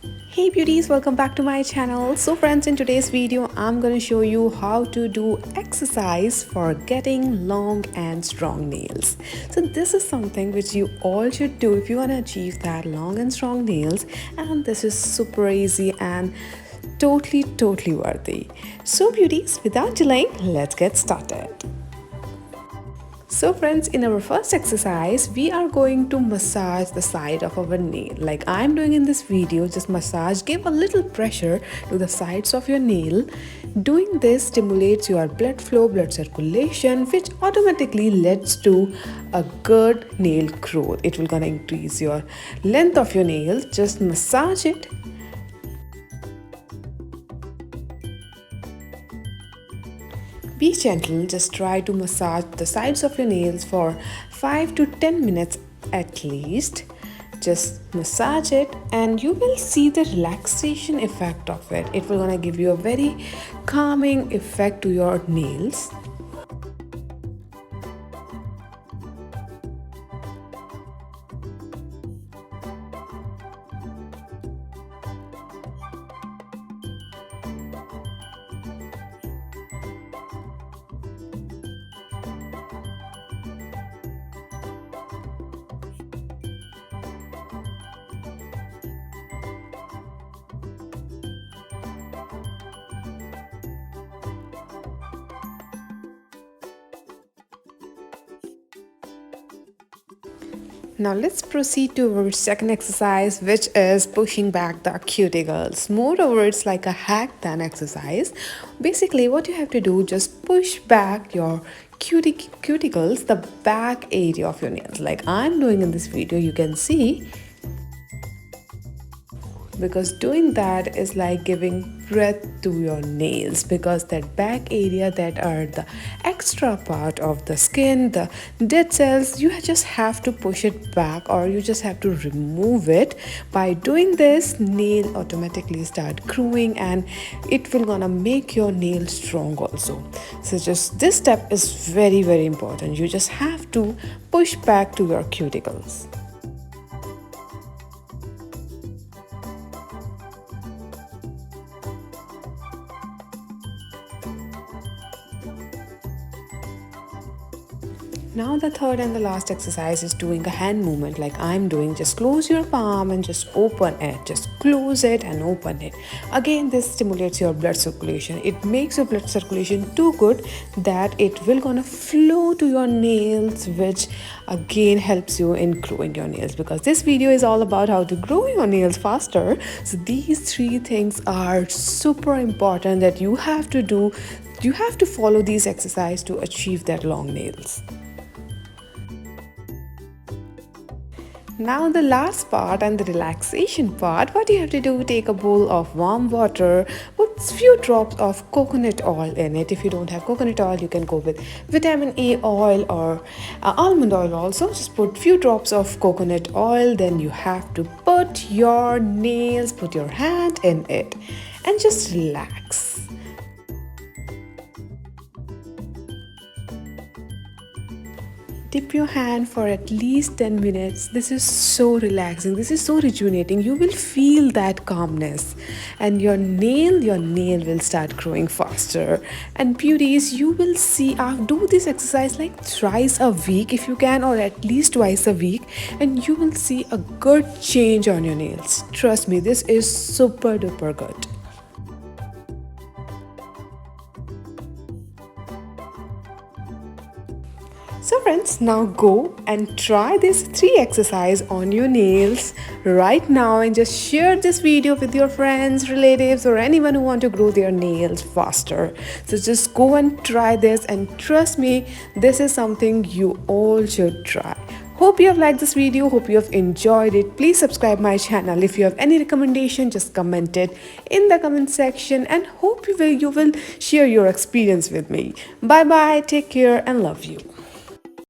Hey beauties, welcome back to my channel. So friends, in today's video I'm going to show you how to do exercise for getting long and strong nails. So this is something which you all should do if you want to achieve that long and strong nails, and this is super easy and totally worthy. So beauties, without delaying, let's get started. So friends, in our first exercise, we are going to massage the side of our nail. Like I'm doing in this video, just massage, give a little pressure to the sides of your nail. Doing this stimulates your blood flow, blood circulation, which automatically leads to a good nail growth. It will gonna increase your length of your nails. Just massage it. Be gentle, just try to massage the sides of your nails for 5 to 10 minutes at least. Just massage it and you will see the relaxation effect of it. It will gonna give you a very calming effect to your nails. Now let's proceed to our second exercise, which is pushing back the cuticles. Moreover, it's like a hack than exercise. Basically, what you have to do, just push back your cuticles, the back area of your nails. Like I'm doing in this video, you can see, because doing that is like giving breath to your nails, because that back area, that are the extra part of the skin, the dead cells, you just have to push it back, or you just have to remove it. By doing this, nail automatically start growing and it will gonna make your nail strong also. So just this step is very important. You just have to push back to your cuticles. Now the third and the last exercise is doing a hand movement like I'm doing. Just close your palm and just open it. Just close it and open it. Again, this stimulates your blood circulation. It makes your blood circulation too good that it will gonna flow to your nails, which again helps you in growing your nails, because this video is all about how to grow your nails faster. So these three things are super important that you have to do. You have to follow these exercises to achieve that long nails. Now the last part and the relaxation part, what you have to do, take a bowl of warm water, put few drops of coconut oil in it. If you don't have coconut oil, you can go with vitamin A oil or almond oil also. Just put few drops of coconut oil, then you have to put your nails, put your hand in it and just relax. Dip your hand for at least 10 minutes. This is so relaxing. This is so rejuvenating. You will feel that calmness and your nail will start growing faster. And beauties, you will see, do this exercise like thrice a week if you can, or at least twice a week, and you will see a good change on your nails. Trust me, this is super duper good. So friends, now go and try these three exercises on your nails right now and just share this video with your friends, relatives, or anyone who want to grow their nails faster. So just go and try this, and trust me, this is something you all should try. Hope you have liked this video. Hope you have enjoyed it. Please subscribe my channel. If you have any recommendation, just comment it in the comment section, and hope you will share your experience with me. Bye bye, take care and love you.